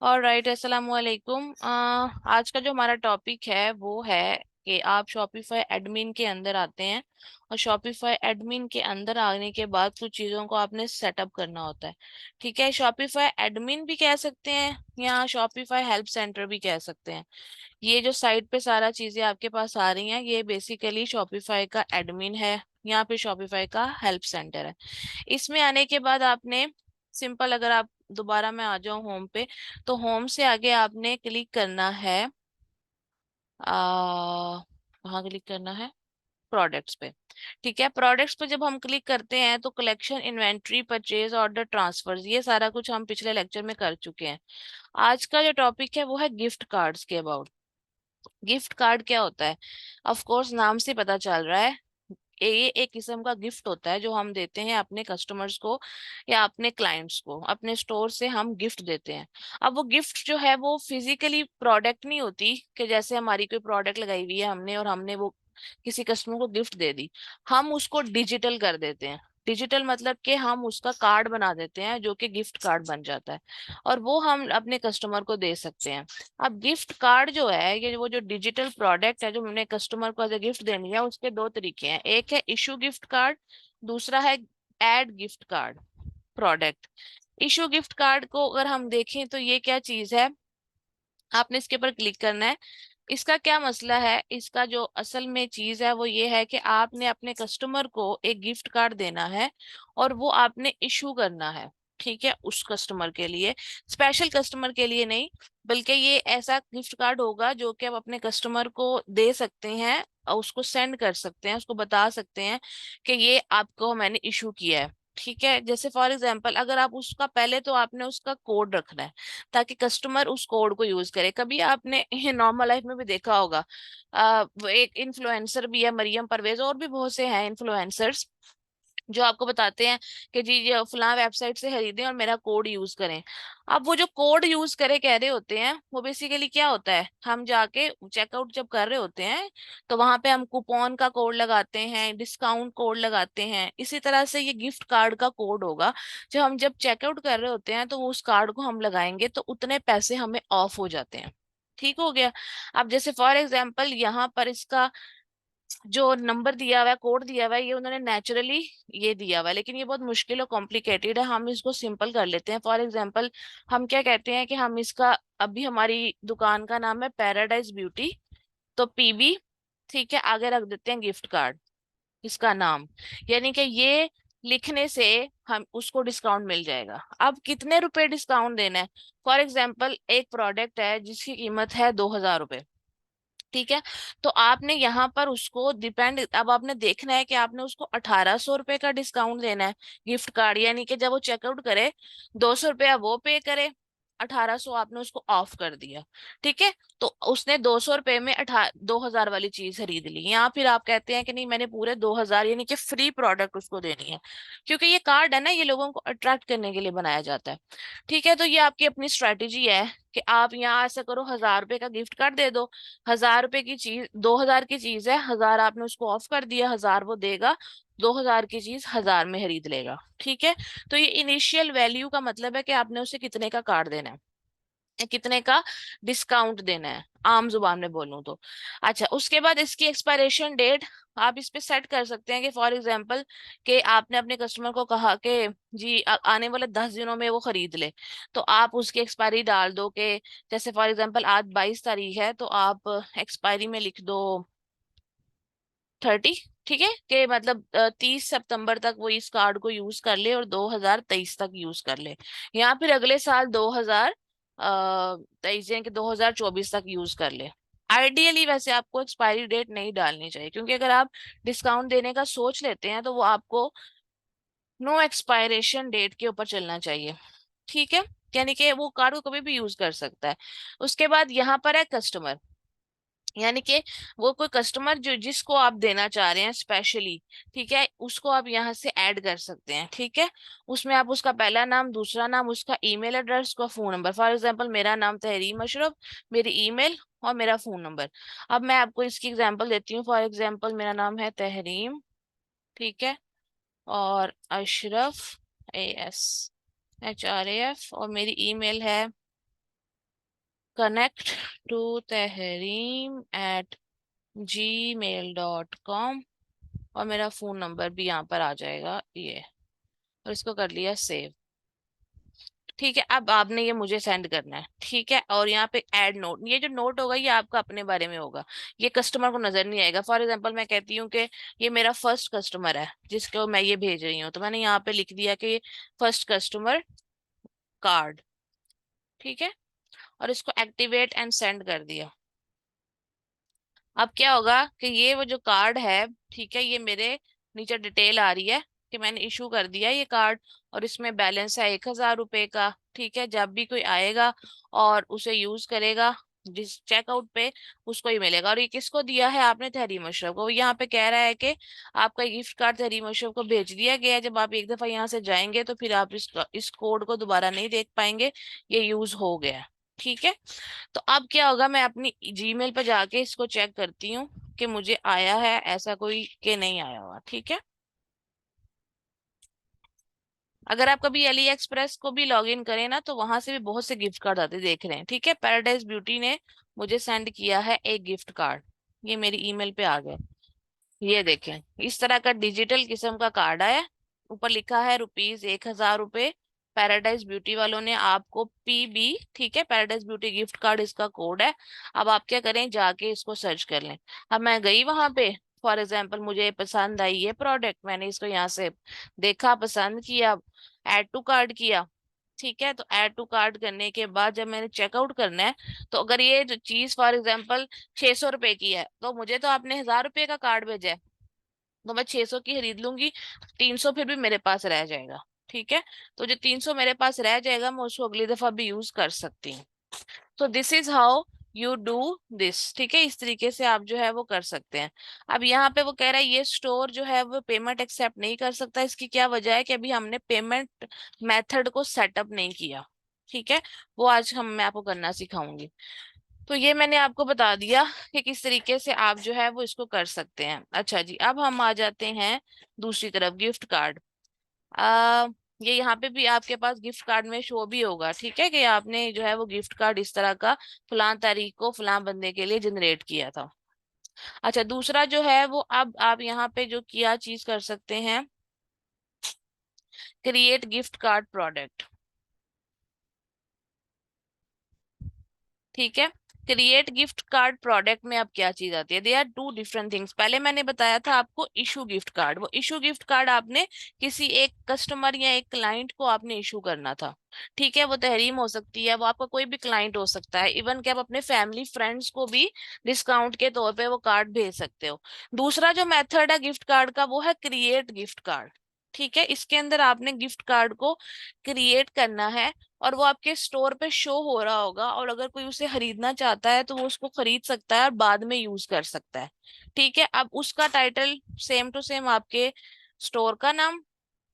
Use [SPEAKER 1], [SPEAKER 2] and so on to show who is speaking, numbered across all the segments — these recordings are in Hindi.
[SPEAKER 1] ऑलराइट, अस्सलाम वालेकुम। आज का जो हमारा टॉपिक है वो है कि आप शॉपिफाई एडमिन के अंदर आते हैं और शॉपिफाई एडमिन के अंदर आने के बाद कुछ चीज़ों को आपने सेटअप करना होता है। ठीक है, शॉपिफाई एडमिन भी कह सकते हैं या शॉपिफाई हेल्प सेंटर भी कह सकते हैं। ये जो साइट पे सारा चीज़ें आपके पास आ रही हैं ये बेसिकली शॉपिफाई का एडमिन है या फिर शॉपिफाई का हेल्प सेंटर है। इसमें आने के बाद आपने सिंपल, अगर आप दोबारा मैं आ जाऊं होम पे, तो होम से आगे आपने क्लिक करना है, वहां क्लिक करना है प्रोडक्ट्स पे। ठीक है, प्रोडक्ट्स पे जब हम क्लिक करते हैं तो collection, inventory, purchase, order, transfers, ये सारा कुछ हम पिछले लेक्चर में कर चुके हैं। आज का जो टॉपिक है वो है गिफ्ट कार्ड्स के अबाउट। गिफ्ट कार्ड क्या होता है? ऑफ कोर्स नाम से पता चल रहा है, ये एक किस्म का गिफ्ट होता है जो हम देते हैं अपने कस्टमर्स को या अपने क्लाइंट्स को। अपने स्टोर से हम गिफ्ट देते हैं। अब वो गिफ्ट जो है वो फिजिकली प्रोडक्ट नहीं होती कि जैसे हमारी कोई प्रोडक्ट लगाई हुई है हमने और हमने वो किसी कस्टमर को गिफ्ट दे दी। हम उसको डिजिटल कर देते हैं। डिजिटल मतलब कि हम उसका कार्ड बना देते हैं जो कि गिफ्ट कार्ड बन जाता है और वो हम अपने कस्टमर को दे सकते हैं। अब गिफ्ट कार्ड जो है, ये वो जो डिजिटल प्रोडक्ट है जो हमने कस्टमर को एज ए गिफ्ट देनी है, उसके दो तरीके हैं। एक है इशू गिफ्ट कार्ड, दूसरा है add gift card product. Issue gift card को अगर हम देखें तो ये क्या चीज है, आपने इसके ऊपर क्लिक करना है। इसका क्या मसला है, इसका जो असल में चीज है वो ये है कि आपने अपने कस्टमर को एक गिफ्ट कार्ड देना है और वो आपने इशू करना है। ठीक है, उस कस्टमर के लिए, स्पेशल कस्टमर के लिए नहीं, बल्कि ये ऐसा गिफ्ट कार्ड होगा जो कि आप अपने कस्टमर को दे सकते हैं और उसको सेंड कर सकते हैं, उसको बता सकते हैं कि ये आपको मैंने इशू किया है। ठीक है, जैसे फॉर एग्जांपल अगर आप उसका, पहले तो आपने उसका कोड रखना है ताकि कस्टमर उस कोड को यूज करे। कभी आपने नॉर्मल लाइफ में भी देखा होगा, वो एक इन्फ्लुएंसर भी है, मरियम परवेज, और भी बहुत से हैं इन्फ्लुएंसर्स जो आपको बताते हैं कि जी ये फलां वेबसाइट से खरीदें और मेरा कोड यूज करें। अब वो जो कोड यूज करे कह रहे होते हैं वो बेसिकली क्या होता है, हम जाके चेकआउट जब कर रहे होते हैं तो वहां पे हम कूपन का कोड लगाते हैं, डिस्काउंट कोड लगाते हैं। इसी तरह से ये गिफ्ट कार्ड का कोड होगा जो हम जब चेकआउट कर रहे होते हैं तो वो उस कार्ड को हम लगाएंगे तो उतने पैसे हमें ऑफ हो जाते हैं। ठीक हो गया। अब जैसे फॉर एग्जाम्पल यहाँ पर इसका जो नंबर दिया हुआ है, कोड दिया हुआ है, ये उन्होंने नेचुरली ये दिया हुआ है, लेकिन ये बहुत मुश्किल और कॉम्प्लिकेटेड है। हम इसको सिंपल कर लेते हैं। फॉर एग्जांपल हम क्या कहते हैं कि हम इसका, अभी हमारी दुकान का नाम है पैराडाइज ब्यूटी, तो पीबी, ठीक है, आगे रख देते हैं गिफ्ट कार्ड, इसका नाम। यानी कि ये लिखने से हम उसको डिस्काउंट मिल जाएगा। अब कितने रुपए डिस्काउंट देना है? फॉर एग्जाम्पल एक प्रोडक्ट है जिसकी कीमत है 2,000 रुपए। ठीक है, तो आपने यहाँ पर उसको डिपेंड, अब आपने देखना है कि आपने उसको 1,800 रुपए का डिस्काउंट देना है गिफ्ट कार्ड, यानी कि जब वो चेकआउट करे 200 रुपया वो पे करे, 1,800 आपने उसको ऑफ कर दिया। ठीक है, तो उसने 200 रुपए में 2,000 वाली चीज खरीद ली। या फिर आप कहते हैं कि नहीं, मैंने पूरे 2,000 यानी कि फ्री प्रोडक्ट उसको देनी है, क्योंकि ये कार्ड है ना, ये लोगों को अट्रैक्ट करने के लिए बनाया जाता है। ठीक है, तो ये आपकी अपनी स्ट्रेटेजी है कि आप यहाँ ऐसा करो, 1,000 रुपए का गिफ्ट कार्ड दे दो। 1,000 रुपए की चीज, 2,000 की चीज है, 1,000 आपने उसको ऑफ कर दिया, 1,000 वो देगा, 2,000 की चीज 1,000 में खरीद लेगा। ठीक है, तो ये इनिशियल वैल्यू का मतलब है कि आपने उसे कितने का कार्ड देना है, कितने का डिस्काउंट देना है, आम जुबान में बोलूं तो। अच्छा, उसके बाद इसकी एक्सपायरेशन डेट आप इस पे सेट कर सकते हैं कि फॉर एग्जांपल कि आपने अपने कस्टमर को कहा कि जी आने वाले 10 दिनों में वो खरीद ले, तो आप उसकी एक्सपायरी डाल दो कि जैसे फॉर एग्जांपल आज 22 तारीख है तो आप एक्सपायरी में लिख दो 30। ठीक है, कि मतलब 30 सितंबर तक वो इस कार्ड को यूज कर ले और 2023 तक यूज कर ले, या फिर अगले साल 2023 यानी कि 2024 तक यूज कर ले। आइडियली वैसे आपको एक्सपायरी डेट नहीं डालनी चाहिए, क्योंकि अगर आप डिस्काउंट देने का सोच लेते हैं तो वो आपको नो एक्सपायरेशन डेट के ऊपर चलना चाहिए। ठीक है, यानी कि वो कार्ड को कभी भी यूज कर सकता है। उसके बाद यहाँ पर है कस्टमर, यानी कि वो कोई कस्टमर जो जिसको आप देना चाह रहे हैं स्पेशली, ठीक है, उसको आप यहाँ से ऐड कर सकते हैं। ठीक है, उसमें आप उसका पहला नाम, दूसरा नाम, उसका ईमेल एड्रेस, उसका फोन नंबर, फॉर एग्जांपल मेरा नाम तहरीम अशरफ, मेरी ईमेल और मेरा फोन नंबर। अब मैं आपको इसकी एग्जांपल देती हूँ। फॉर एग्जांपल मेरा नाम है तहरीम, ठीक है, और अशरफ, ASHRAF, और मेरी ईमेल है कनेक्ट टू tehreem@gmail.com, और मेरा फोन नंबर भी यहाँ पर आ जाएगा ये, और इसको कर लिया सेव। ठीक है, अब आपने ये मुझे सेंड करना है, ठीक है। और यहाँ पे ऐड नोट, ये जो नोट होगा ये आपका अपने बारे में होगा, ये कस्टमर को नजर नहीं आएगा। फॉर एग्जांपल मैं कहती हूँ कि ये मेरा फर्स्ट कस्टमर है जिसको मैं ये भेज रही हूँ, तो मैंने यहाँ पे लिख दिया कि फर्स्ट कस्टमर कार्ड, ठीक है, और इसको एक्टिवेट एंड सेंड कर दिया। अब क्या होगा कि ये वो जो कार्ड है, ठीक है, ये मेरे नीचे डिटेल आ रही है कि मैंने इशू कर दिया ये कार्ड, और इसमें बैलेंस है 1,000 रुपए का। ठीक है, जब भी कोई आएगा और उसे यूज करेगा जिस चेकआउट पे, उसको ही मिलेगा। और ये किसको दिया है आपने? तहरीम अशरफ को। यहाँ पे कह रहा है कि आपका गिफ्ट कार्ड तहरीम अशरफ को भेज दिया गया है। जब आप एक दफा यहाँ से जाएंगे तो फिर आप इस कोड को दोबारा नहीं देख पाएंगे, ये यूज हो गया है। ठीक है, तो अब क्या होगा, मैं अपनी जीमेल पे जाके इसको चेक करती हूँ कि मुझे आया है ऐसा कोई कि नहीं आया हुआ। ठीक है, अगर आप कभी एली एक्सप्रेस को भी लॉग इन करें ना, तो वहां से भी बहुत से गिफ्ट कार्ड आते देख रहे हैं। ठीक है, पैराडाइज ब्यूटी ने मुझे सेंड किया है एक गिफ्ट कार्ड, ये मेरी ईमेल पे आ गए। ये देखें, इस तरह का डिजिटल किस्म का कार्ड आया, ऊपर लिखा है ₹1,000। पैराडाइज ब्यूटी वालों ने आपको पीबी, ठीक है, पैराडाइज ब्यूटी गिफ्ट कार्ड इसका कोड है। अब आप क्या करें, जाके इसको सर्च कर लें। अब मैं गई वहां पे, फॉर एग्जाम्पल मुझे पसंद आई ये प्रोडक्ट, मैंने इसको यहाँ से देखा, पसंद किया, ऐड टू कार्ड किया। ठीक है, तो ऐड टू कार्ट करने के बाद जब मैंने चेकआउट करना है, तो अगर ये जो चीज फॉर एग्जांपल 600 रुपए की है, तो मुझे तो आपने 1,000 रुपए का कार्ड भेजा है, तो मैं 600 की खरीद लूंगी, 300 फिर भी मेरे पास रह जाएगा। ठीक है, तो जो 300 मेरे पास रह जाएगा मैं उसको अगली दफा भी यूज कर सकती हूँ। तो this is how you do this. ठीक है, इस तरीके से आप जो है वो कर सकते हैं। अब यहाँ पे वो कह रहा है ये स्टोर जो है वो पेमेंट एक्सेप्ट नहीं कर सकता। इसकी क्या वजह है कि अभी हमने पेमेंट मेथड को सेटअप नहीं किया। ठीक है, वो आज मैं आपको करना सिखाऊंगी। तो ये मैंने आपको बता दिया कि किस तरीके से आप जो है वो इसको कर सकते हैं। अच्छा जी, अब हम आ जाते हैं दूसरी तरफ, गिफ्ट कार्ड। आ ये यहाँ पे भी आपके पास गिफ्ट कार्ड में शो भी होगा, ठीक है, कि आपने जो है वो गिफ्ट कार्ड इस तरह का फलां तारीख को फलां बंदे के लिए जनरेट किया था। अच्छा, दूसरा जो है वो, अब आप यहाँ पे जो किया चीज कर सकते हैं, क्रिएट गिफ्ट कार्ड प्रोडक्ट। ठीक है, क्रिएट गिफ्ट कार्ड प्रोडक्ट में अब क्या चीज आती है? They are two different things. पहले मैंने बताया था आपको इशू गिफ्ट कार्ड, वो इशू गिफ्ट कार्ड आपने किसी एक कस्टमर या एक क्लाइंट को आपने इशू करना था। ठीक है, वो तहरीम हो सकती है, वो आपका कोई भी क्लाइंट हो सकता है, इवन कि आप अपने फैमिली फ्रेंड्स को भी डिस्काउंट के तौर पे वो कार्ड भेज सकते हो। दूसरा जो मेथड है गिफ्ट कार्ड का, वो है क्रिएट गिफ्ट कार्ड। ठीक है, इसके अंदर आपने गिफ्ट कार्ड को क्रिएट करना है, और वो आपके स्टोर पे शो हो रहा होगा, और अगर कोई उसे खरीदना चाहता है तो वो उसको खरीद सकता है और बाद में यूज कर सकता है। ठीक है, अब उसका टाइटल सेम टू सेम आपके स्टोर का नाम,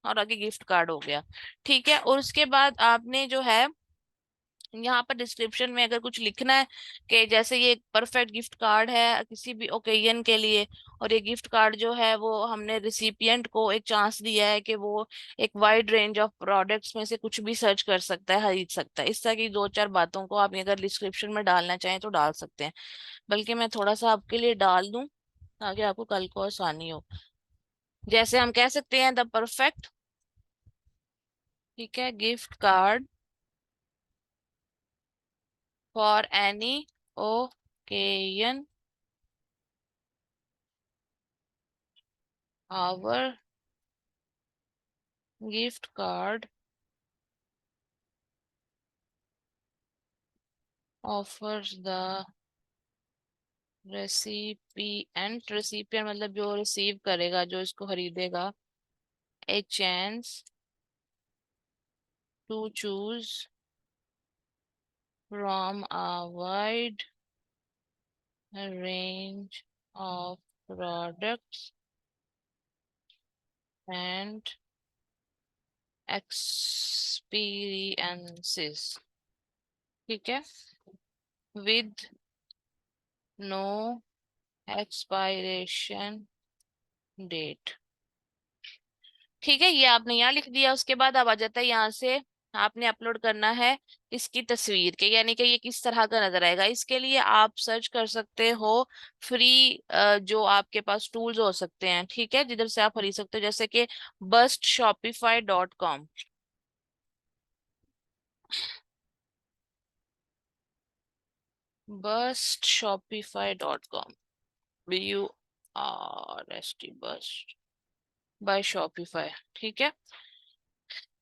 [SPEAKER 1] और आगे गिफ्ट कार्ड हो गया। ठीक है, और उसके बाद आपने जो है यहाँ पर डिस्क्रिप्शन में अगर कुछ लिखना है कि जैसे ये एक परफेक्ट गिफ्ट कार्ड है किसी भी ओकेजन के लिए, और ये गिफ्ट कार्ड जो है वो हमने रिसिपिएंट को एक चांस दिया है कि वो एक वाइड रेंज ऑफ प्रोडक्ट्स में से कुछ भी सर्च कर सकता है, खरीद सकता है। इस तरह की दो चार बातों को आप अगर डिस्क्रिप्शन में डालना चाहें तो डाल सकते हैं, बल्कि मैं थोड़ा सा आपके लिए डाल दूं ताकि आपको कल को आसानी हो। जैसे हम कह सकते हैं द परफेक्ट, ठीक है, gift card for any occasion, our gift card offers the recipient मतलब जो रिसीव करेगा, जो इसको खरीदेगा, a chance to choose from a wide range of products and experiences। ठीक है, with no expiration date। ठीक है, ये आपने यहाँ लिख दिया। उसके बाद अब आ जाता है यहाँ से आपने अपलोड करना है इसकी तस्वीर के, यानी कि ये किस तरह का नजर आएगा। इसके लिए आप सर्च कर सकते हो फ्री जो आपके पास टूल्स हो सकते हैं, ठीक है, जिधर से आप खरीद सकते हो, जैसे कि bustshopify.com। bustshopify.com, BURST, bast bye Shopify, ठीक है।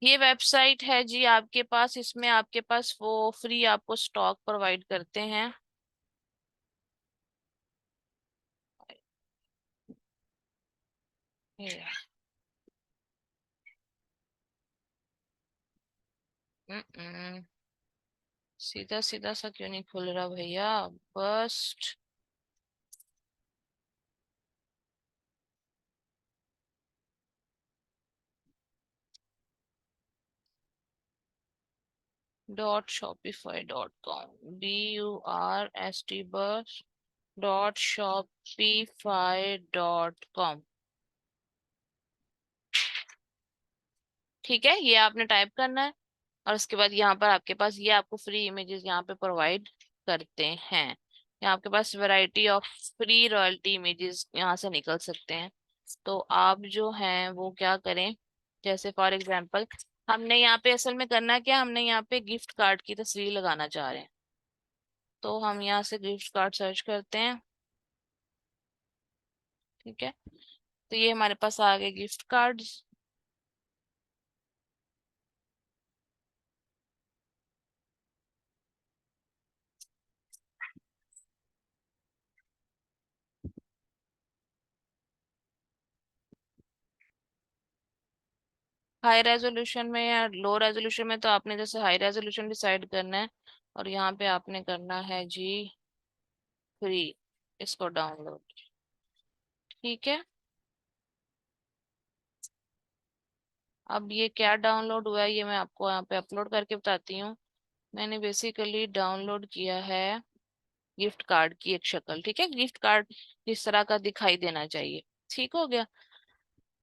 [SPEAKER 1] ये वेबसाइट है जी आपके पास, इसमें आपके पास वो फ्री आपको स्टॉक प्रोवाइड करते हैं। ये, सीधा सीधा सा क्यों नहीं खुल रहा भैया? Bast .shopify.com, BURST, bast .shopify.com, ठीक है। ये आपने टाइप करना है, और उसके बाद यहाँ पर आपके पास ये आपको फ्री इमेजेस यहाँ पे प्रोवाइड करते हैं। यहाँ आपके पास variety of free royalty images यहाँ से निकल सकते हैं। तो आप जो हैं वो क्या करें, जैसे फॉर एग्जांपल हमने यहाँ पे असल में करना क्या, हमने यहाँ पे गिफ्ट कार्ड की तस्वीर लगाना चाह रहे हैं। तो हम यहाँ से गिफ्ट कार्ड सर्च करते हैं, ठीक है। तो ये हमारे पास आ गए गिफ्ट कार्ड्स। हाई रेजोल्यूशन में या लो रेजोल्यूशन में, तो आपने जैसे हाई रेजोल्यूशन डिसाइड करना है, और यहाँ पे आपने करना है जी फ्री, इसको डाउनलोड, ठीक है। अब ये क्या डाउनलोड हुआ है ये मैं आपको यहाँ पे अपलोड करके बताती हूँ। मैंने बेसिकली डाउनलोड किया है गिफ्ट कार्ड की एक शक्ल, ठीक है, गिफ्ट कार्ड जिस तरह का दिखाई देना चाहिए, ठीक हो गया।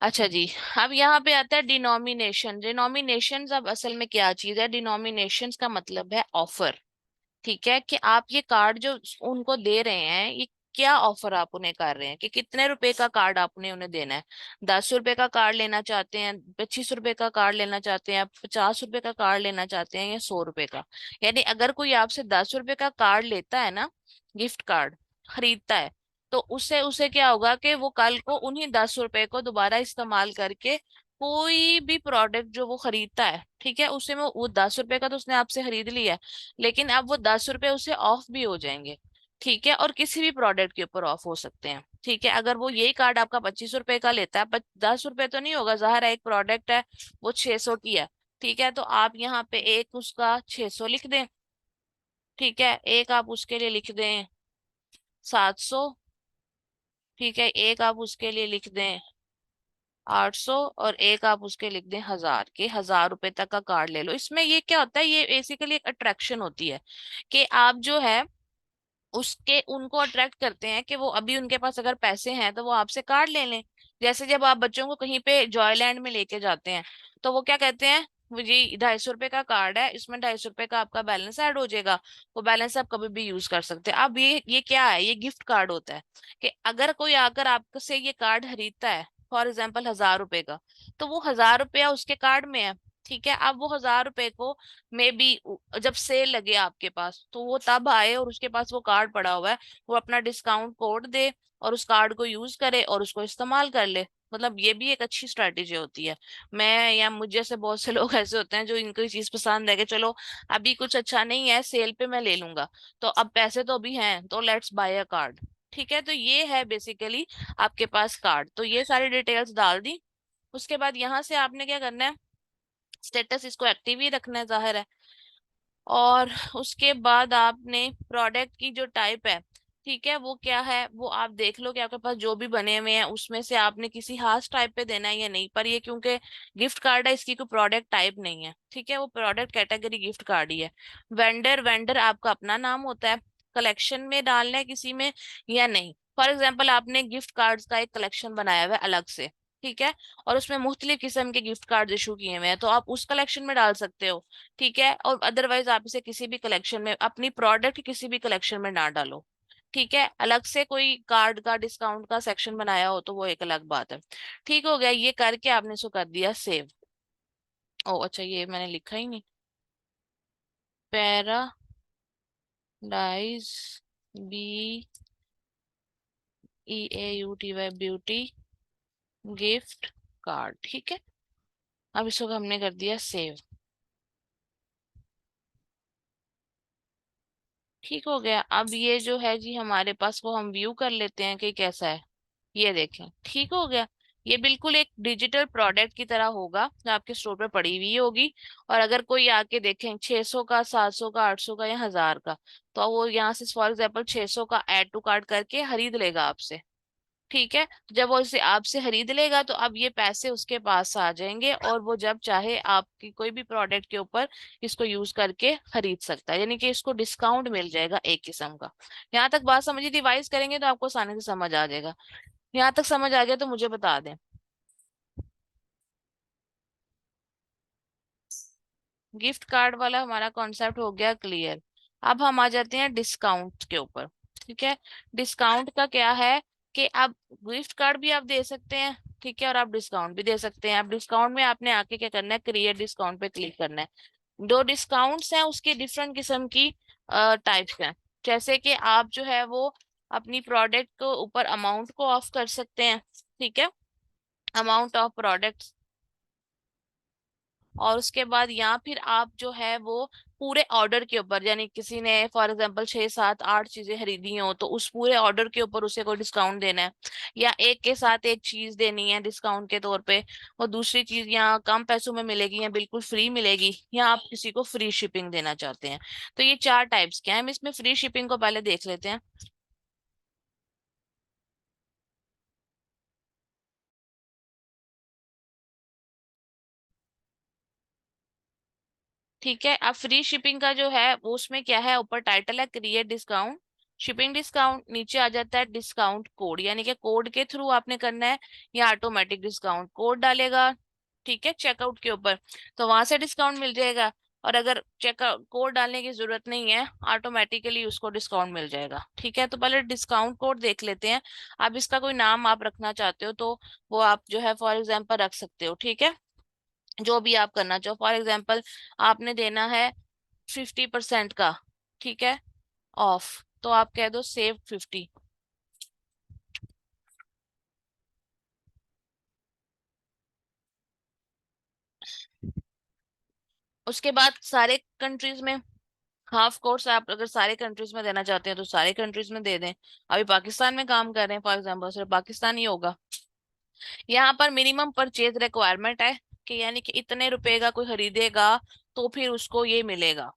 [SPEAKER 1] अच्छा जी, अब यहाँ पे आता है डिनोमिनेशन। डिनोमिनेशन अब असल में क्या चीज है? डिनोमिनेशन का मतलब है ऑफर, ठीक है, कि आप ये कार्ड जो उनको दे रहे हैं, ये क्या ऑफर आप उन्हें कर रहे हैं, कि कितने रुपए का कार्ड आपने उन्हें देना है। 10 रुपए का कार्ड लेना चाहते हैं, 25 रुपए का कार्ड लेना चाहते हैं, 50 रुपए का कार्ड लेना चाहते हैं, या 100 रुपए का। यानी अगर कोई आपसे 10 रुपए का कार्ड लेता है ना, गिफ्ट कार्ड खरीदता है, तो उससे उसे क्या होगा कि वो कल को उन्हीं 10 रुपए को दोबारा इस्तेमाल करके कोई भी प्रोडक्ट जो वो खरीदता है, ठीक है, उसे में वो 10 रुपए का तो उसने आपसे खरीद लिया है, लेकिन अब वो 10 रुपए उसे ऑफ भी हो जाएंगे, ठीक है, और किसी भी प्रोडक्ट के ऊपर ऑफ हो सकते हैं, ठीक है। अगर वो यही कार्ड आपका 25 रुपए का लेता है, 10 रुपए तो नहीं होगा, जाहिर है एक प्रोडक्ट है, वो 600 की है, ठीक है, तो आप यहाँ पे एक उसका 600 लिख दें, ठीक है, एक आप उसके लिए लिख दें 700, ठीक है, एक आप उसके लिए लिख दें 800, और एक आप उसके लिख दें 1000, के 1000 रुपए तक का कार्ड ले लो। इसमें ये क्या होता है, ये बेसिकली एक अट्रैक्शन होती है, कि आप जो है उसके उनको अट्रैक्ट करते हैं, कि वो अभी उनके पास अगर पैसे हैं तो वो आपसे कार्ड ले लें। जैसे जब आप बच्चों को कहीं पे जॉयलैंड में लेके जाते हैं, तो वो क्या कहते हैं, वो जी 250 रुपए का कार्ड है, इसमें 250 रुपए का आपका बैलेंस ऐड हो जाएगा, वो बैलेंस आप कभी भी यूज कर सकते हैं। अब ये क्या है, ये गिफ्ट कार्ड होता है, कि अगर कोई आकर आपसे ये कार्ड खरीदता है, फॉर एग्जाम्पल 1000 रुपए का, तो वो 1000 रुपया उसके कार्ड में है, ठीक है। अब वो 1000 रुपए को मे बी जब सेल लगे आपके पास, तो वो तब आए और उसके पास वो कार्ड पड़ा हुआ है, वो अपना डिस्काउंट कोड दे और उस कार्ड को यूज करे और उसको इस्तेमाल कर ले। मतलब ये भी एक अच्छी स्ट्रैटेजी होती है। मैं या मुझे जैसे बहुत से लोग ऐसे होते हैं जो इनको ये चीज पसंद है कि चलो अभी कुछ अच्छा नहीं है, सेल पे मैं ले लूंगा, तो अब पैसे तो अभी हैं, तो लेट्स बाय अ कार्ड, ठीक है। तो ये है बेसिकली आपके पास कार्ड। तो ये सारी डिटेल्स डाल दी। उसके बाद यहाँ से आपने क्या करना है, स्टेटस इसको एक्टिव ही रखना है, जाहिर है। और उसके बाद आपने प्रोडक्ट की जो टाइप है, ठीक है, वो क्या है वो आप देख लो कि आपके पास जो भी बने हुए हैं उसमें से आपने किसी खास टाइप पे देना है या नहीं। पर ये क्योंकि गिफ्ट कार्ड है, इसकी कोई प्रोडक्ट टाइप नहीं है, ठीक है, वो प्रोडक्ट कैटेगरी गिफ्ट कार्ड ही है। वेंडर, वेंडर आपका अपना नाम होता है। कलेक्शन में डालना है किसी में या नहीं। फॉर एग्जाम्पल आपने गिफ्ट कार्ड्स का एक कलेक्शन बनाया हुआ है अलग से, ठीक है, और उसमें मुख्तलिफ किस्म के गिफ्ट कार्ड इशू किए हुए हैं, तो आप उस कलेक्शन में डाल सकते हो। ठीक है, और अदरवाइज आप इसे किसी भी कलेक्शन में, अपनी प्रोडक्ट की किसी भी कलेक्शन में ना डालो। ठीक है, अलग से कोई कार्ड का डिस्काउंट का सेक्शन बनाया हो तो वो एक अलग बात है। ठीक हो गया, ये करके आपने इसको कर दिया सेव। ओ अच्छा, ये मैंने लिखा ही नहीं। Paradise B E A U T Y beauty gift card, ठीक है। अब इसको हमने कर दिया सेव। ठीक हो गया। अब ये जो है जी हमारे पास, वो हम व्यू कर लेते हैं कि कैसा है। ये देखें, ठीक हो गया। ये बिल्कुल एक डिजिटल प्रोडक्ट की तरह होगा जो आपके स्टोर पे पड़ी हुई होगी। और अगर कोई आके देखें 600 का, 700 का, 800 का या 1000 का, तो वो यहाँ से फॉर एग्जाम्पल 600 का ऐड टू कार्ट करके खरीद लेगा आपसे। ठीक है, जब वो इसे आपसे खरीद लेगा तो अब ये पैसे उसके पास आ जाएंगे, और वो जब चाहे आपकी कोई भी प्रोडक्ट के ऊपर इसको यूज करके खरीद सकता है, यानी कि इसको डिस्काउंट मिल जाएगा एक किस्म का। यहाँ तक बात समझी? रिवाइज करेंगे तो आपको आसानी से समझ आ जाएगा। यहाँ तक समझ आ गया तो मुझे बता दें। गिफ्ट कार्ड वाला हमारा कॉन्सेप्ट हो गया क्लियर। अब हम आ जाते हैं डिस्काउंट के ऊपर। ठीक है, डिस्काउंट का क्या है कि आप गिफ्ट कार्ड भी आप दे सकते हैं, ठीक है, और आप डिस्काउंट भी दे सकते हैं। आप डिस्काउंट में आपने आके क्या करना है, क्रिएट डिस्काउंट पे क्लिक करना है। दो डिस्काउंट्स हैं, उसकी डिफरेंट किस्म की टाइप्स हैं। जैसे कि आप जो है वो अपनी प्रोडक्ट को ऊपर अमाउंट को ऑफ कर सकते हैं। ठीक है, अमाउंट ऑफ प्रोडक्ट। और उसके बाद या फिर आप जो है वो पूरे ऑर्डर के ऊपर, यानी किसी ने फॉर एग्जांपल 6 7 8 चीजें खरीदी हो तो उस पूरे ऑर्डर के ऊपर उसे कोई डिस्काउंट देना है, या एक के साथ एक चीज देनी है डिस्काउंट के तौर पे, और दूसरी चीज यहाँ कम पैसों में मिलेगी या बिल्कुल फ्री मिलेगी, या आप किसी को फ्री शिपिंग देना चाहते हैं। तो ये चार टाइप्स के हैं। हम इसमें फ्री शिपिंग को पहले देख लेते हैं। ठीक है, अब फ्री शिपिंग का जो है वो उसमें क्या है, ऊपर टाइटल है क्रिएट डिस्काउंट, शिपिंग डिस्काउंट, नीचे आ जाता है डिस्काउंट कोड, यानी कि कोड के थ्रू आपने करना है, या ऑटोमेटिक डिस्काउंट कोड डालेगा। ठीक है, चेकआउट के ऊपर, तो वहां से डिस्काउंट मिल जाएगा। और अगर चेकआउट कोड डालने की जरूरत नहीं है, ऑटोमेटिकली उसको डिस्काउंट मिल जाएगा। ठीक है, तो पहले डिस्काउंट कोड देख लेते हैं। अब इसका कोई नाम आप रखना चाहते हो तो वो आप जो है फॉर एग्जाम्पल रख सकते हो। ठीक है, जो भी आप करना चाहो, फॉर एग्जाम्पल आपने देना है 50% का, ठीक है, ऑफ, तो आप कह दो सेव 50। उसके बाद सारे कंट्रीज में, हाफ कोर्स आप अगर सारे कंट्रीज में देना चाहते हैं तो सारे कंट्रीज में दे दें। अभी पाकिस्तान में काम कर रहे हैं फॉर एग्जाम्पल, सिर्फ पाकिस्तान ही होगा। यहाँ पर मिनिमम परचेज रिक्वायरमेंट है कि यानी कि इतने रुपए का कोई खरीदेगा तो फिर उसको ये मिलेगा।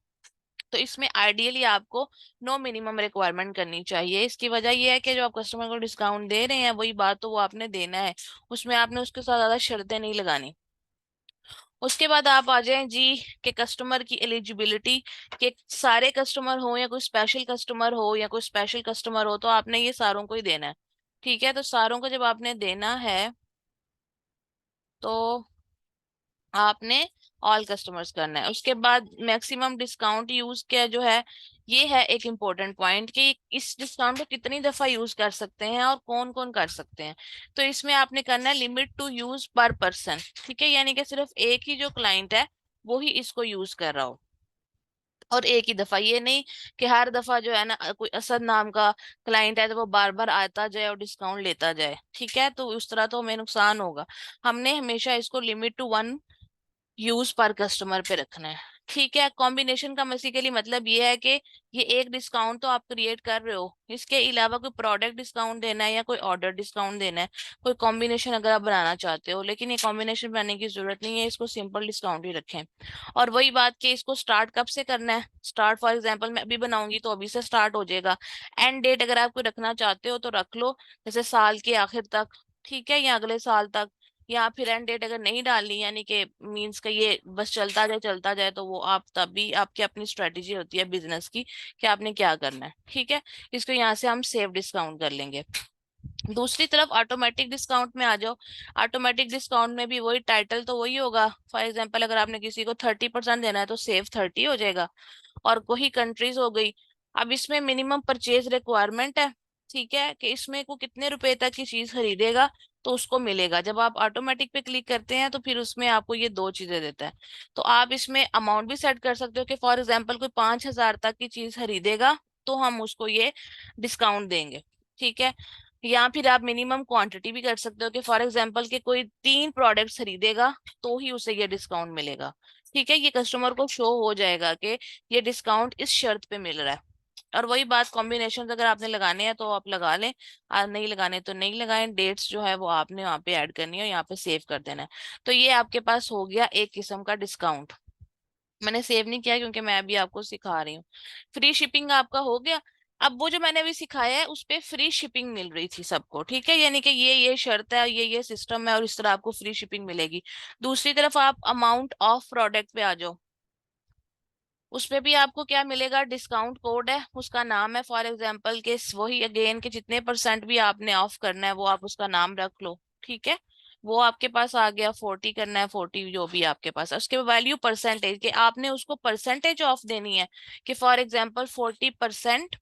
[SPEAKER 1] तो इसमें आइडियली आपको नो मिनिमम रिक्वायरमेंट करनी चाहिए। इसकी वजह यह है कि जो आप कस्टमर को डिस्काउंट दे रहे हैं वही बात तो वो आपने देना है, उसमें आपने उसके साथ ज्यादा शर्तें नहीं लगानी। उसके बाद आप आ जाएं जी कि कस्टमर की एलिजिबिलिटी, कि सारे कस्टमर हो या कोई स्पेशल कस्टमर हो, या कोई स्पेशल कस्टमर हो, तो आपने ये सारों को ही देना है। ठीक है, तो सारों को जब आपने देना है तो आपने ऑल कस्टमर्स करना है। उसके बाद मैक्सिमम डिस्काउंट यूज किया जो है, ये है एक इम्पोर्टेंट पॉइंट कि इस डिस्काउंट को कितनी दफा यूज कर सकते हैं और कौन कौन कर सकते हैं। तो इसमें आपने करना है लिमिट टू यूज पर पर्सन। ठीक है, यानी कि सिर्फ एक ही जो क्लाइंट है वो ही इसको यूज कर रहा हो, और एक ही दफा। ये नहीं कि हर दफा जो है ना कोई असद नाम का क्लाइंट है तो वो बार बार आता जाए और डिस्काउंट लेता जाए। ठीक है, तो उस तरह तो हमें नुकसान होगा। हमने हमेशा इसको लिमिट टू वन यूज पर कस्टमर पे रखना है। ठीक है, कॉम्बिनेशन का बेसिकली मतलब ये है कि ये एक डिस्काउंट तो आप क्रिएट कर रहे हो, इसके अलावा कोई प्रोडक्ट डिस्काउंट देना है या कोई ऑर्डर डिस्काउंट देना है, कोई कॉम्बिनेशन अगर आप बनाना चाहते हो, लेकिन ये कॉम्बिनेशन बनाने की जरूरत नहीं है, इसको सिंपल डिस्काउंट ही रखें। और वही बात कि इसको स्टार्ट कब से करना है, स्टार्ट फॉर एग्जांपल मैं अभी बनाऊंगी तो अभी से स्टार्ट हो जाएगा। एंड डेट अगर आप कोई रखना चाहते हो तो रख लो, जैसे साल के आखिर तक, ठीक है, या अगले साल तक। या फिर एंड डेट अगर नहीं डालनी, यानी कि मींस का ये बस चलता जाए, तो वो आप तब भी, आपकी अपनी स्ट्रेटेजी होती है बिजनेस की कि आपने क्या करना है। ठीक है, इसको यहाँ से हम सेव डिस्काउंट कर लेंगे। दूसरी तरफ ऑटोमेटिक डिस्काउंट में आ जाओ। ऑटोमेटिक डिस्काउंट में भी वही टाइटल तो वही होगा। फॉर एग्जांपल अगर आपने किसी को 30% देना है तो सेव 30 हो जाएगा। और वही कंट्रीज हो गई। अब इसमें मिनिमम परचेज रिक्वायरमेंट है, ठीक है, कि इसमें को कितने रुपए तक की चीज खरीदेगा तो उसको मिलेगा। जब आप ऑटोमेटिक पे क्लिक करते हैं तो फिर उसमें आपको ये दो चीजें देता है। तो आप इसमें अमाउंट भी सेट कर सकते हो कि फॉर एग्जाम्पल कोई 5,000 तक की चीज खरीदेगा तो हम उसको ये डिस्काउंट देंगे, ठीक है। या फिर आप मिनिमम क्वांटिटी भी कर सकते हो कि फॉर एग्जाम्पल के कोई 3 प्रोडक्ट्स खरीदेगा तो ही उसे ये डिस्काउंट मिलेगा, ठीक है। ये कस्टमर को शो हो जाएगा कि ये डिस्काउंट इस शर्त पे मिल रहा है। और वही बात, कॉम्बिनेशन अगर आपने लगाने हैं तो आप लगा लें, और नहीं लगाने तो नहीं लगाएं। डेट्स जो है वो आपने वहाँ पे ऐड करनी है, यहाँ पे सेव कर देना है। तो ये आपके पास हो गया एक किस्म का डिस्काउंट। मैंने सेव नहीं किया क्योंकि मैं अभी आपको सिखा रही हूँ। फ्री शिपिंग आपका हो गया। अब वो जो मैंने अभी सिखाया है उस पे फ्री शिपिंग मिल रही थी सबको, ठीक है, यानी कि ये शर्त है, ये सिस्टम है और इस तरह आपको फ्री शिपिंग मिलेगी। दूसरी तरफ आप अमाउंट ऑफ प्रोडक्ट पे आ जाओ। उसपे भी आपको क्या मिलेगा, डिस्काउंट कोड है, उसका नाम है फॉर एग्जांपल के वही अगेन के जितने परसेंट भी आपने ऑफ करना है वो आप उसका नाम रख लो, ठीक है। वो आपके पास आ गया, 40 करना है, 40 जो भी आपके पास है उसके वैल्यू परसेंटेज के आपने उसको परसेंटेज ऑफ देनी है। कि फॉर एग्जांपल 40%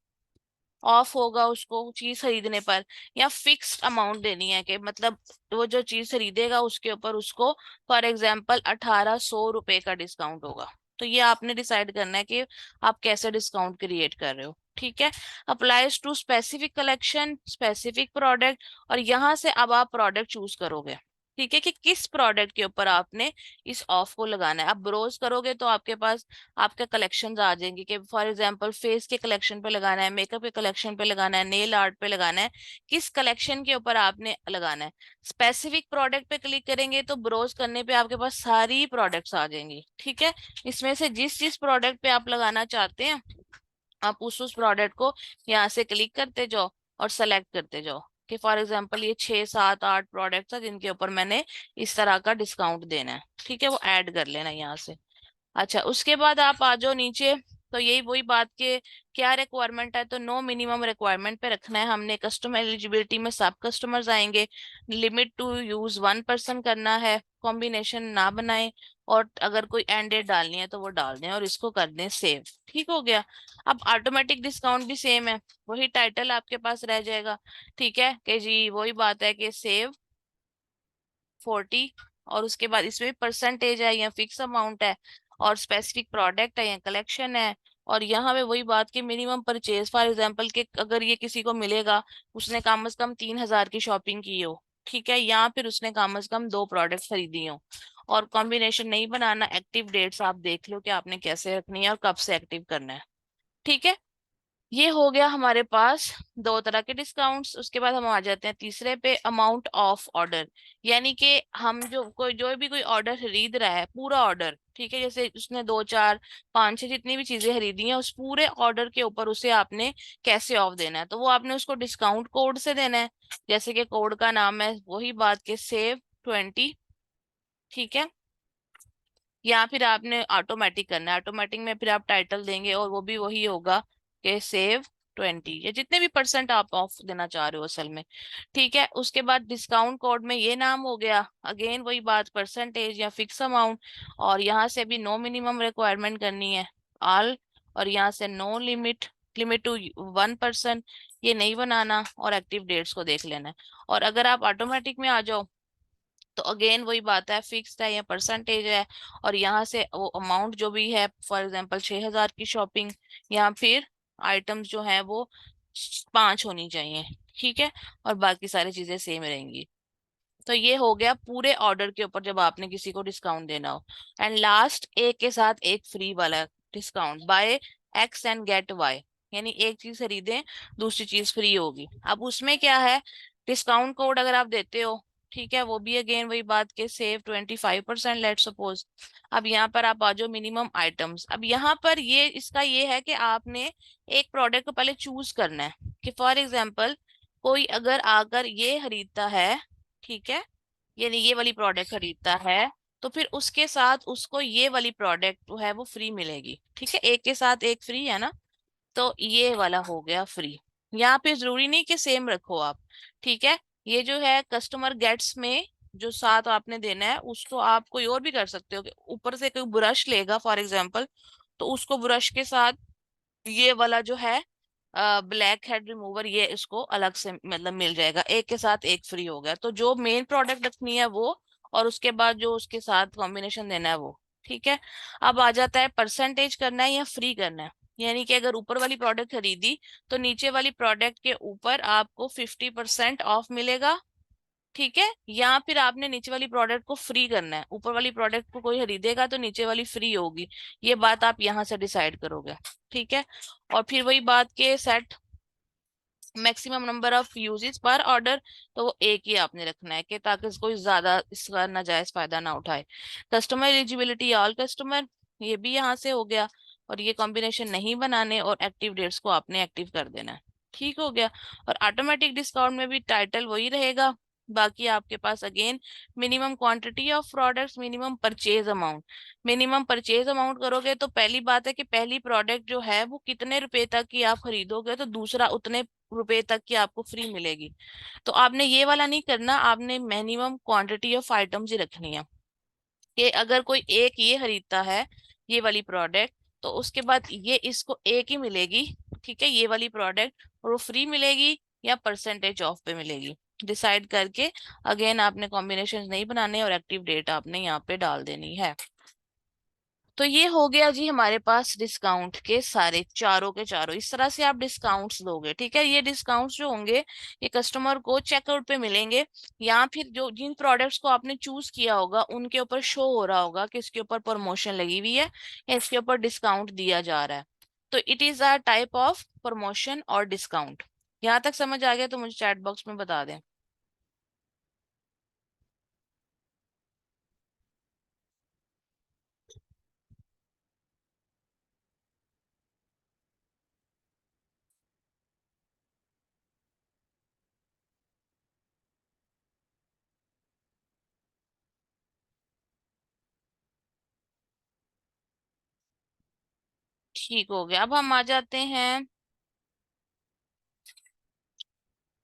[SPEAKER 1] ऑफ होगा उसको चीज खरीदने पर, या फिक्स्ड अमाउंट देनी है कि मतलब वो जो चीज खरीदेगा उसके ऊपर उसको फॉर एग्जाम्पल 1,800 रुपए का डिस्काउंट होगा। तो ये आपने डिसाइड करना है कि आप कैसे डिस्काउंट क्रिएट कर रहे हो, ठीक है। Applies to specific collection, specific product. और यहाँ से अब आप प्रोडक्ट चूज करोगे, ठीक है, कि किस प्रोडक्ट के ऊपर आपने इस ऑफ को लगाना है। आप ब्रोज करोगे तो आपके पास आपके कलेक्शन आ जाएंगे कि फॉर एग्जांपल फेस के कलेक्शन पे लगाना है, मेकअप के कलेक्शन पे लगाना है, नेल आर्ट पे लगाना है, किस कलेक्शन के ऊपर आपने लगाना है। स्पेसिफिक प्रोडक्ट पे क्लिक करेंगे तो ब्रोज करने पे आपके पास सारी प्रोडक्ट्स आ जाएंगी, ठीक है। इसमें से जिस जिस प्रोडक्ट पे आप लगाना चाहते हैं आप उस प्रोडक्ट को यहाँ से क्लिक करते जाओ और सेलेक्ट करते जाओ। कि फॉर एग्जांपल ये 6 7 8 प्रोडक्ट्स है जिनके ऊपर मैंने इस तरह का डिस्काउंट देना है, ठीक है, वो ऐड कर लेना यहाँ से। अच्छा, उसके बाद आप आ जाओ नीचे। तो यही वही बात के क्या रिक्वायरमेंट है, तो नो मिनिमम रिक्वायरमेंट पे रखना है हमने। कस्टमर एलिजिबिलिटी में सब कस्टमर्स आएंगे। लिमिट टू यूज 1 पर्सन करना है, कॉम्बिनेशन ना बनाए। और अगर कोई एंड डेट डालनी है तो वो डाल दें और इसको कर दें सेव, ठीक हो गया। अब ऑटोमेटिक डिस्काउंट भी सेम है, वही टाइटल आपके पास रह जाएगा, ठीक है, कि जी वही बात है कि सेव 40। और उसके बाद इसमें परसेंटेज है या फिक्स अमाउंट है, और स्पेसिफिक प्रोडक्ट है या कलेक्शन है। और यहाँ पे वही बात की मिनिमम परचेज, फॉर एग्जांपल के अगर ये किसी को मिलेगा उसने कम से कम 3,000 की शॉपिंग की हो, ठीक है, या फिर उसने कम से कम 2 प्रोडक्ट खरीदी हो। और कॉम्बिनेशन नहीं बनाना, एक्टिव डेट्स आप देख लो कि आपने कैसे रखनी है और कब से एक्टिव करना है, ठीक है। ये हो गया हमारे पास 2 तरह के डिस्काउंट्स। उसके बाद हम आ जाते हैं तीसरे पे, अमाउंट ऑफ ऑर्डर। यानी कि हम जो भी कोई ऑर्डर खरीद रहा है, पूरा ऑर्डर, ठीक है, जैसे उसने 2 4 5 6 जितनी भी चीजें खरीदी हैं उस पूरे ऑर्डर के ऊपर उसे आपने कैसे ऑफ देना है, तो वो आपने उसको डिस्काउंट कोड से देना है। जैसे कि कोड का नाम है वही बात के सेव 20, ठीक है। या फिर आपने ऑटोमेटिक करना है, ऑटोमेटिक में फिर आप टाइटल देंगे और वो भी वही होगा कि सेव 20, या जितने भी परसेंट आप ऑफ देना चाह रहे हो असल में, ठीक है। उसके बाद डिस्काउंट कोड में ये नाम हो गया, अगेन वही बात, परसेंटेज या फिक्स अमाउंट। और यहाँ से भी नो मिनिमम रिक्वायरमेंट करनी है, ऑल। और यहाँ से no limit, limit to 1 person, ये नहीं बनाना, और एक्टिव डेट्स को देख लेना है। और अगर आप ऑटोमेटिक में आ जाओ तो अगेन वही बात है, फिक्स्ड है या परसेंटेज है। और यहाँ से वो अमाउंट जो भी है, फॉर एग्जांपल 6,000 की शॉपिंग, या फिर आइटम्स जो है वो 5 होनी चाहिए, ठीक है। और बाकी सारी चीजें सेम रहेंगी। तो ये हो गया पूरे ऑर्डर के ऊपर जब आपने किसी को डिस्काउंट देना हो। एंड लास्ट, एक के साथ एक फ्री वाला discount, buy X and get Y. यानी एक चीज खरीदें दूसरी चीज फ्री होगी। अब उसमें क्या है, डिस्काउंट कोड अगर आप देते हो, ठीक है, वो भी अगेन वही बात के सेव 25% लेट सपोज। अब यहाँ पर आप आ जाओ मिनिमम आइटम्स। अब यहाँ पर ये इसका ये है कि आपने एक प्रोडक्ट को पहले चूज करना है। कि फॉर एग्जाम्पल कोई अगर आकर ये खरीदता है, ठीक है, यानी ये वाली प्रोडक्ट खरीदता है, तो फिर उसके साथ उसको ये वाली प्रोडक्ट जो है वो फ्री मिलेगी, ठीक है, एक के साथ एक फ्री है ना। तो ये वाला हो गया फ्री। यहाँ पे जरूरी नहीं कि सेम रखो आप। ठीक है, ये जो है कस्टमर गेट्स में जो साथ आपने देना है उसको आप कोई और भी कर सकते हो कि ऊपर से कोई ब्रश लेगा फॉर एग्जांपल, तो उसको ब्रश के साथ ये वाला जो है ब्लैक हेड रिमूवर, ये इसको अलग से मतलब मिल जाएगा, एक के साथ एक फ्री हो गया। तो जो मेन प्रोडक्ट रखनी है वो, और उसके बाद जो उसके साथ कॉम्बिनेशन देना है वो। ठीक है, अब आ जाता है परसेंटेज करना है या फ्री करना है। यानी कि अगर ऊपर वाली प्रोडक्ट खरीदी तो नीचे वाली प्रोडक्ट के ऊपर आपको 50% ऑफ मिलेगा। ठीक है, या फिर आपने नीचे वाली प्रोडक्ट को फ्री करना है, ऊपर वाली प्रोडक्ट को कोई खरीदेगा तो नीचे वाली फ्री होगी, ये बात आप यहाँ से डिसाइड करोगे। ठीक है, और फिर वही बात के set maximum number of uses पर ऑर्डर, तो वो एक ही आपने रखना है कि ताकि कोई ज्यादा इसका नाजायज फायदा ना उठाए। कस्टमर एलिजिबिलिटी ऑल कस्टमर, ये भी यहाँ से हो गया। और ये कॉम्बिनेशन नहीं बनाने, और एक्टिव डेट्स को आपने एक्टिव कर देना है। ठीक हो गया। और ऑटोमेटिक डिस्काउंट में भी टाइटल वही रहेगा। बाकी आपके पास again minimum quantity of products, minimum purchase amount. Minimum purchase amount करोगे तो पहली बात है कि पहली प्रोडक्ट जो है वो कितने रुपए तक की आप खरीदोगे, तो दूसरा उतने रुपए तक की आपको फ्री मिलेगी। तो आपने ये वाला नहीं करना, आपने मिनिमम क्वांटिटी ऑफ आइटम्स ही रखनी है कि अगर कोई एक ये खरीदता है ये वाली प्रोडक्ट, तो उसके बाद ये इसको एक ही मिलेगी। ठीक है, ये वाली प्रोडक्ट, और वो फ्री मिलेगी या परसेंटेज ऑफ पे मिलेगी, डिसाइड करके अगेन आपने कॉम्बिनेशन नहीं बनाने, और एक्टिव डेट आपने यहाँ पे डाल देनी है। तो ये हो गया जी हमारे पास डिस्काउंट के सारे चारों के चारों, इस तरह से आप डिस्काउंट्स दोगे। ठीक है, ये डिस्काउंट्स जो होंगे ये कस्टमर को चेकआउट पे मिलेंगे, या फिर जो जिन प्रोडक्ट्स को आपने चूज किया होगा उनके ऊपर शो हो रहा होगा कि इसके ऊपर प्रमोशन लगी हुई है या इसके ऊपर डिस्काउंट दिया जा रहा है। तो it is a type of promotion और डिस्काउंट। यहाँ तक समझ आ गया तो मुझे चैट बॉक्स में बता दें। ठीक हो गया, अब हम आ जाते हैं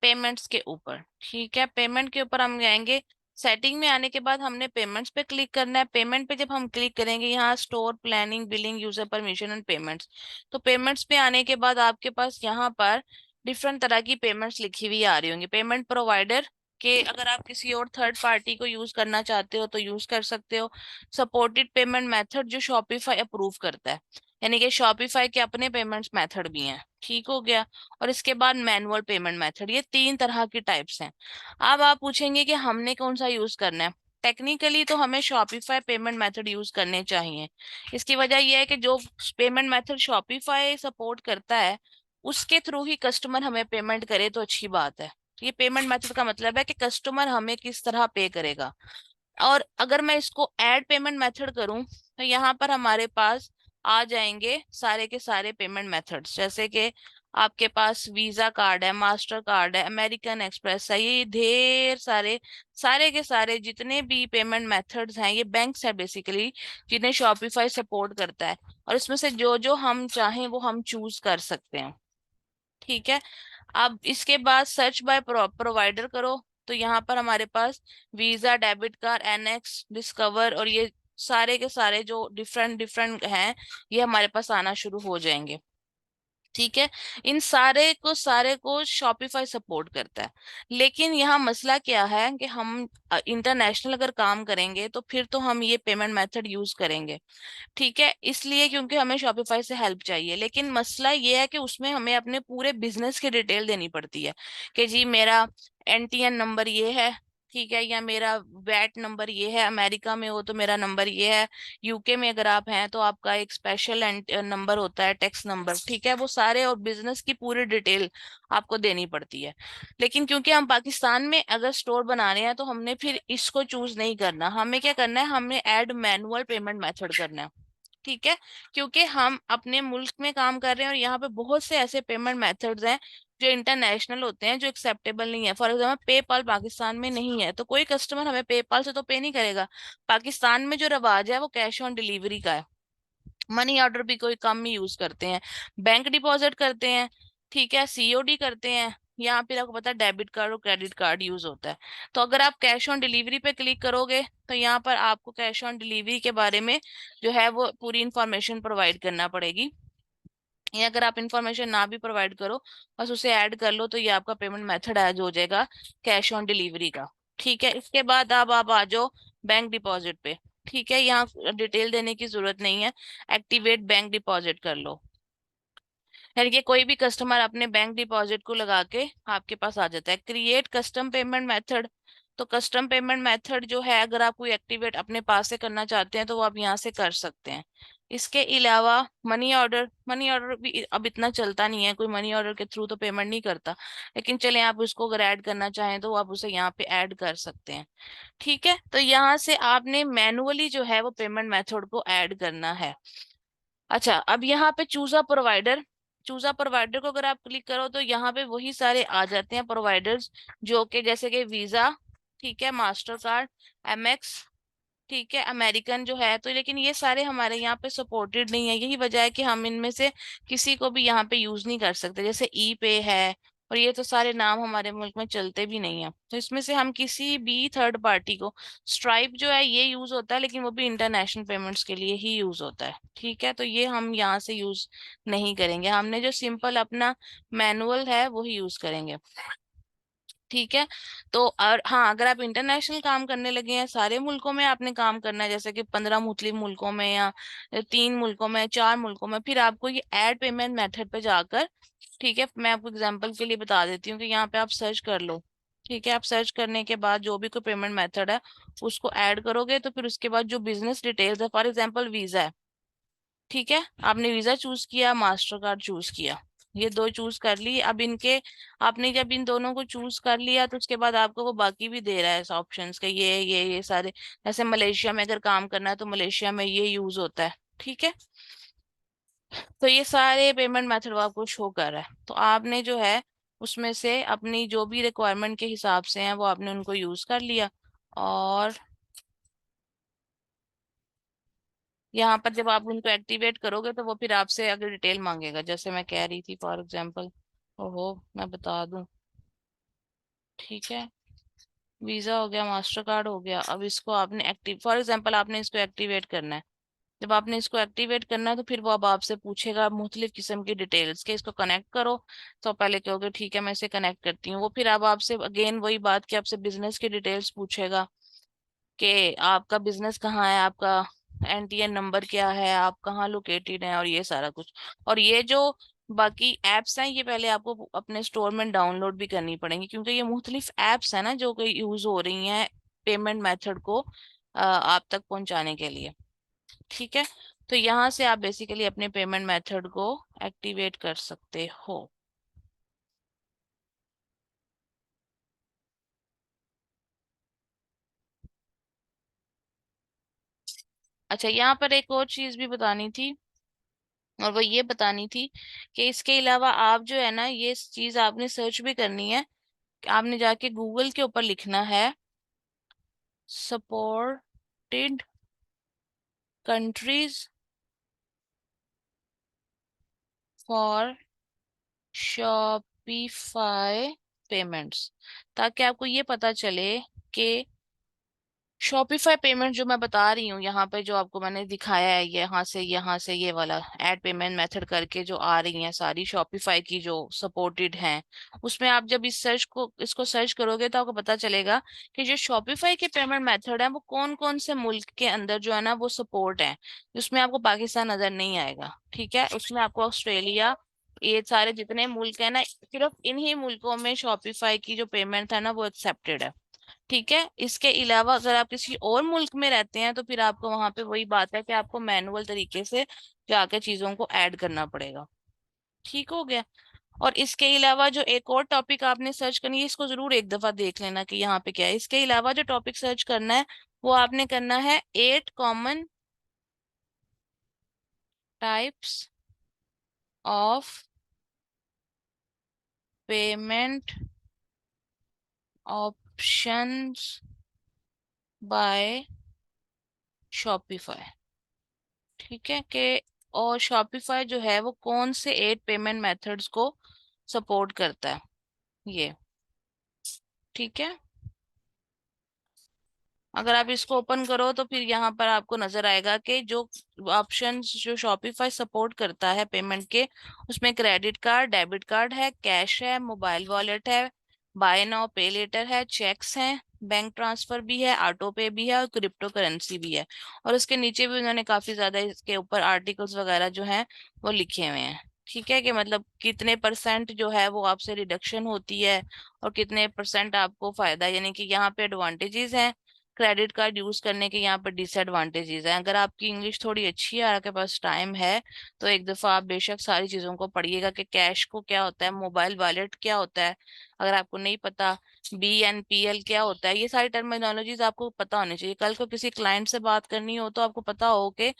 [SPEAKER 1] पेमेंट्स के ऊपर। ठीक है, पेमेंट के ऊपर हम जाएंगे। सेटिंग में आने के बाद हमने पेमेंट्स पे क्लिक करना है। पेमेंट पे जब हम क्लिक करेंगे, यहाँ store planning billing user permission and payments, तो पेमेंट्स पे आने के बाद आपके पास यहाँ पर डिफरेंट तरह की पेमेंट्स लिखी हुई आ रही होंगी। पेमेंट प्रोवाइडर के अगर आप किसी और थर्ड पार्टी को यूज करना चाहते हो तो यूज कर सकते हो। सपोर्टेड पेमेंट मेथड जो शॉपिफाई अप्रूव करता है, यानी कि शॉपिफाई के अपने पेमेंट्स मेथड भी हैं। ठीक हो गया। और इसके बाद मैनुअल पेमेंट मेथड, ये तीन तरह की टाइप्स हैं। अब आप पूछेंगे कि हमने कौन सा यूज करना है। टेक्निकली तो हमें शॉपिफाई पेमेंट मेथड यूज करने चाहिए। इसकी वजह यह है कि जो पेमेंट मेथड शॉपिफाई सपोर्ट करता है उसके थ्रू ही कस्टमर हमें पेमेंट करे तो अच्छी बात है। ये पेमेंट मेथड का मतलब है कि कस्टमर हमें किस तरह पे करेगा। और अगर मैं इसको ऐड पेमेंट मेथड करूं तो यहाँ पर हमारे पास आ जाएंगे सारे के सारे पेमेंट मेथड्स, जैसे कि आपके पास वीजा कार्ड है, मास्टर कार्ड है, अमेरिकन एक्सप्रेस है, ये ढेर सारे, सारे के सारे जितने भी पेमेंट मेथड्स हैं ये बैंक्स है बेसिकली जिन्हें शॉपिफाई सपोर्ट करता है। और इसमें से जो जो हम चाहें वो हम चूज कर सकते हैं। ठीक है, अब इसके बाद सर्च बाय प्रोवाइडर करो, तो यहाँ पर हमारे पास Visa, debit card, Amex, Discover, और ये सारे के सारे जो डिफरेंट डिफरेंट हैं ये हमारे पास आना शुरू हो जाएंगे। ठीक है, इन सारे को शॉपिफाई सपोर्ट करता है। लेकिन यहाँ मसला क्या है कि हम इंटरनेशनल अगर काम करेंगे तो फिर तो हम ये पेमेंट मेथड यूज करेंगे। ठीक है, इसलिए क्योंकि हमें शॉपिफाई से हेल्प चाहिए। लेकिन मसला ये है कि उसमें हमें अपने पूरे बिजनेस की डिटेल देनी पड़ती है कि जी मेरा एनटीएन नंबर ये है। ठीक है, या मेरा वैट नंबर ये है, अमेरिका में हो तो मेरा नंबर ये है, यूके में अगर आप हैं तो आपका एक स्पेशल नंबर होता है, टैक्स नंबर। ठीक है, वो सारे और बिजनेस की पूरी डिटेल आपको देनी पड़ती है। लेकिन क्योंकि हम पाकिस्तान में अगर स्टोर बना रहे हैं तो हमने फिर इसको चूज नहीं करना, हमें क्या करना है, हमने ऐड मैनुअल पेमेंट मेथड करना है। ठीक है, क्योंकि हम अपने मुल्क में काम कर रहे हैं और यहाँ पे बहुत से ऐसे पेमेंट मेथड्स हैं जो इंटरनेशनल होते हैं जो एक्सेप्टेबल नहीं है। फॉर एग्जाम्पल पेपाल पाकिस्तान में नहीं है, तो कोई कस्टमर हमें पेपाल से तो पे नहीं करेगा। पाकिस्तान में जो रवाज है वो कैश ऑन डिलीवरी का है। मनी ऑर्डर भी कोई कम ही यूज करते हैं, बैंक डिपॉजिट करते हैं। ठीक है, सीओडी करते हैं, यहाँ पे आपको पता है डेबिट कार्ड और क्रेडिट कार्ड यूज होता है। तो अगर आप कैश ऑन डिलीवरी पे क्लिक करोगे तो यहाँ पर आपको कैश ऑन डिलीवरी के बारे में जो है वो पूरी इंफॉर्मेशन प्रोवाइड करना पड़ेगी। या अगर आप इंफॉर्मेशन ना भी प्रोवाइड करो, बस उसे ऐड कर लो, तो ये आपका पेमेंट मेथड ऐड हो जाएगा कैश ऑन डिलीवरी का। ठीक है, इसके बाद अब आप आ जाओ बैंक डिपॉजिट पे। ठीक है, यहाँ डिटेल देने की जरूरत नहीं है, एक्टिवेट बैंक डिपॉजिट कर लो। यानी कि कोई भी कस्टमर अपने बैंक डिपॉजिट को लगा के आपके पास आ जाता है। क्रिएट कस्टम पेमेंट मेथड, तो कस्टम पेमेंट मेथड जो है, अगर आप कोई एक्टिवेट अपने पास से करना चाहते हैं तो वो आप यहाँ से कर सकते हैं। इसके अलावा मनी ऑर्डर भी अब इतना चलता नहीं है, कोई मनी ऑर्डर के थ्रू तो पेमेंट नहीं करता, लेकिन चले आप उसको अगर ऐड करना चाहें तो आप उसे यहाँ पे ऐड कर सकते हैं। ठीक है, तो यहाँ से आपने मैनुअली जो है वो पेमेंट मेथड को ऐड करना है। अच्छा, अब यहाँ पे चूजा प्रोवाइडर को अगर आप क्लिक करो तो यहाँ पे वही सारे आ जाते हैं प्रोवाइडर्स, जो कि जैसे कि वीजा, ठीक है, मास्टर कार्ड, एमएक्स, ठीक है, अमेरिकन जो है। तो लेकिन ये सारे हमारे यहाँ पे सपोर्टेड नहीं है, यही वजह है कि हम इनमें से किसी को भी यहाँ पे यूज नहीं कर सकते। जैसे ई पे है, और ये तो सारे नाम हमारे मुल्क में चलते भी नहीं है, तो इसमें से हम किसी भी थर्ड पार्टी को, स्ट्राइप जो है ये यूज होता है, लेकिन वो भी इंटरनेशनल पेमेंट्स के लिए ही यूज होता है। ठीक है, तो ये हम यहाँ से यूज नहीं करेंगे, हमने जो सिंपल अपना मैनुअल है वही यूज करेंगे। ठीक है, तो और हाँ, अगर आप इंटरनेशनल काम करने लगे हैं, सारे मुल्कों में आपने काम करना है, जैसे कि 15 मुस्लिम मुल्कों में या 3 मुल्कों में, 4 मुल्कों में, फिर आपको ये ऐड पेमेंट मेथड पे जाकर, ठीक है, मैं आपको एग्जांपल के लिए बता देती हूँ कि यहाँ पे आप सर्च कर लो। ठीक है, आप सर्च करने के बाद जो भी कोई पेमेंट मेथड है उसको ऐड करोगे, तो फिर उसके बाद जो बिजनेस डिटेल्स है, फॉर एग्जाम्पल वीजा है, ठीक है, आपने वीजा चूज किया, मास्टर कार्ड चूज किया, ये दो चूज कर ली। अब इनके, आपने जब इन दोनों को चूज कर लिया तो उसके बाद आपको वो बाकी भी दे रहा है ऑप्शंस के, ये सारे। जैसे मलेशिया में अगर काम करना है तो मलेशिया में ये यूज होता है। ठीक है, तो ये सारे पेमेंट मेथड वो आपको शो कर रहा है, तो आपने जो है उसमें से अपनी जो भी रिक्वायरमेंट के हिसाब से हैं वो आपने उनको यूज कर लिया। और यहाँ पर जब आप उनको एक्टिवेट करोगे तो वो फिर आपसे अगर डिटेल मांगेगा, जैसे मैं कह रही थी फॉर एग्जांपल, ओहो मैं बता दूं, ठीक है, वीजा हो गया, मास्टर कार्ड हो गया, अब इसको आपने एक्टिव, फॉर एग्जांपल आपने इसको एक्टिवेट करना है। जब आपने इसको एक्टिवेट करना है तो फिर वो अब आपसे पूछेगा मुख्तलिफ किस्म की डिटेल्स के, इसको कनेक्ट करो। तो पहले कहोगे ठीक है मैं इसे कनेक्ट करती हूँ, वो फिर अब आपसे अगेन वही बात कि आपसे बिजनेस की डिटेल्स पूछेगा कि आपका बिजनेस कहाँ है, आपका एनटीएन नंबर क्या है, आप कहाँ लोकेटेड हैं, और ये सारा कुछ। और ये जो बाकी एप्स हैं ये पहले आपको अपने स्टोर में डाउनलोड भी करनी पड़ेंगी, क्योंकि ये मुख्तलिफ एप्स हैं ना जो कि यूज हो रही हैं पेमेंट मेथड को आप तक पहुंचाने के लिए। ठीक है, तो यहाँ से आप बेसिकली अपने पेमेंट मेथड को एक्टिवेट कर सकते हो। अच्छा, यहाँ पर एक और चीज भी बतानी थी, और वो ये बतानी थी कि इसके अलावा आप जो है ना, ये चीज आपने सर्च भी करनी है, कि आपने जाके गूगल के ऊपर लिखना है supported countries for Shopify payments, ताकि आपको ये पता चले कि शॉपिफाई पेमेंट जो मैं बता रही हूँ यहाँ पे, जो आपको मैंने दिखाया है यहाँ से ये वाला ऐड पेमेंट मेथड करके जो आ रही हैं सारी शॉपिफाई की जो सपोर्टेड हैं, उसमें आप जब इसको सर्च करोगे तो आपको पता चलेगा कि जो शॉपिफाई के पेमेंट मेथड है वो कौन कौन से मुल्क के अंदर जो है ना वो सपोर्ट है। उसमें आपको पाकिस्तान नजर नहीं आएगा, ठीक है, उसमें आपको ऑस्ट्रेलिया, ये सारे जितने मुल्क है ना, सिर्फ इन्हीं मुल्कों में शॉपिफाई की जो पेमेंट है ना वो एक्सेप्टेड है। ठीक है, इसके अलावा अगर आप किसी और मुल्क में रहते हैं तो फिर आपको वहां पे वही बात है कि आपको मैनुअल तरीके से जाकर चीजों को ऐड करना पड़ेगा। ठीक हो गया। और इसके अलावा जो एक और टॉपिक आपने सर्च करनी है, इसको जरूर एक दफा देख लेना कि यहाँ पे क्या है। इसके अलावा जो टॉपिक सर्च करना है वो आपने करना है 8 common types of payment options by Shopify. ठीक है, कि और शॉपिफाई जो है वो कौन से 8 पेमेंट मेथड्स को सपोर्ट करता है ये। ठीक है, अगर आप इसको ओपन करो तो फिर यहाँ पर आपको नजर आएगा कि जो ऑप्शंस जो शॉपिफाई सपोर्ट करता है पेमेंट के, उसमें क्रेडिट कार्ड, डेबिट कार्ड है, कैश है, मोबाइल वॉलेट है, बाय नाउ पे लेटर है, चेक्स हैं, बैंक ट्रांसफर भी है, ऑटो पे भी है और क्रिप्टो करेंसी भी है। और उसके नीचे भी उन्होंने काफी ज्यादा इसके ऊपर आर्टिकल्स वगैरह जो हैं वो लिखे हुए हैं। ठीक है, कि मतलब कितने परसेंट जो है वो आपसे रिडक्शन होती है और कितने परसेंट आपको फायदा, यानी कि यहाँ पे एडवांटेजेस हैं क्रेडिट कार्ड यूज करने के, यहाँ पर डिसएडवांटेजेस हैं। अगर आपकी इंग्लिश थोड़ी अच्छी है और आपके पास टाइम है तो एक दफा आप बेशक सारी चीजों को पढ़िएगा कि कैश को क्या होता है, मोबाइल वॉलेट क्या होता है। अगर आपको नहीं पता BNPL क्या होता है, ये सारी टर्मिनोलॉजीज आपको पता होनी चाहिए। कल को किसी क्लाइंट से बात करनी हो तो आपको पता हो कि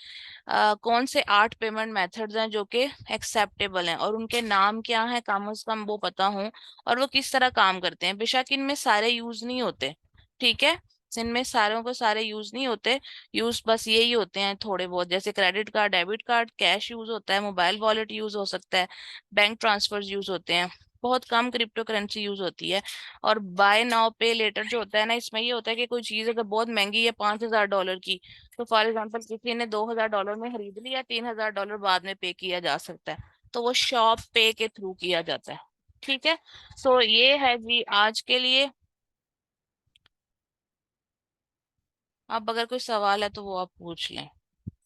[SPEAKER 1] कौन से 8 पेमेंट मेथड्स हैं जो कि एक्सेप्टेबल हैं और उनके नाम क्या है, कम से कम वो पता हो और वो किस तरह काम करते हैं। बेशक इनमें सारे यूज नहीं होते, ठीक है, इनमें सारों को सारे यूज नहीं होते, यूज बस यही होते हैं थोड़े बहुत, जैसे credit card, debit card, cash use होता है, मोबाइल वॉलेट यूज हो सकता है, बैंक ट्रांसफर यूज होते हैं, बहुत कम क्रिप्टो करेंसी यूज होती है। और बाय नाउ पे लेटर जो होता है ना, इसमें ये होता है कि कोई चीज अगर बहुत महंगी है $5,000 की, तो फॉर एग्जाम्पल किसी ने $2,000 में खरीद लिया, $3,000 बाद में पे किया जा सकता है, तो वो शॉप पे के थ्रू किया जाता है। ठीक है, तो ये है जी आज के लिए। अब अगर कोई सवाल है तो वो आप पूछ लें।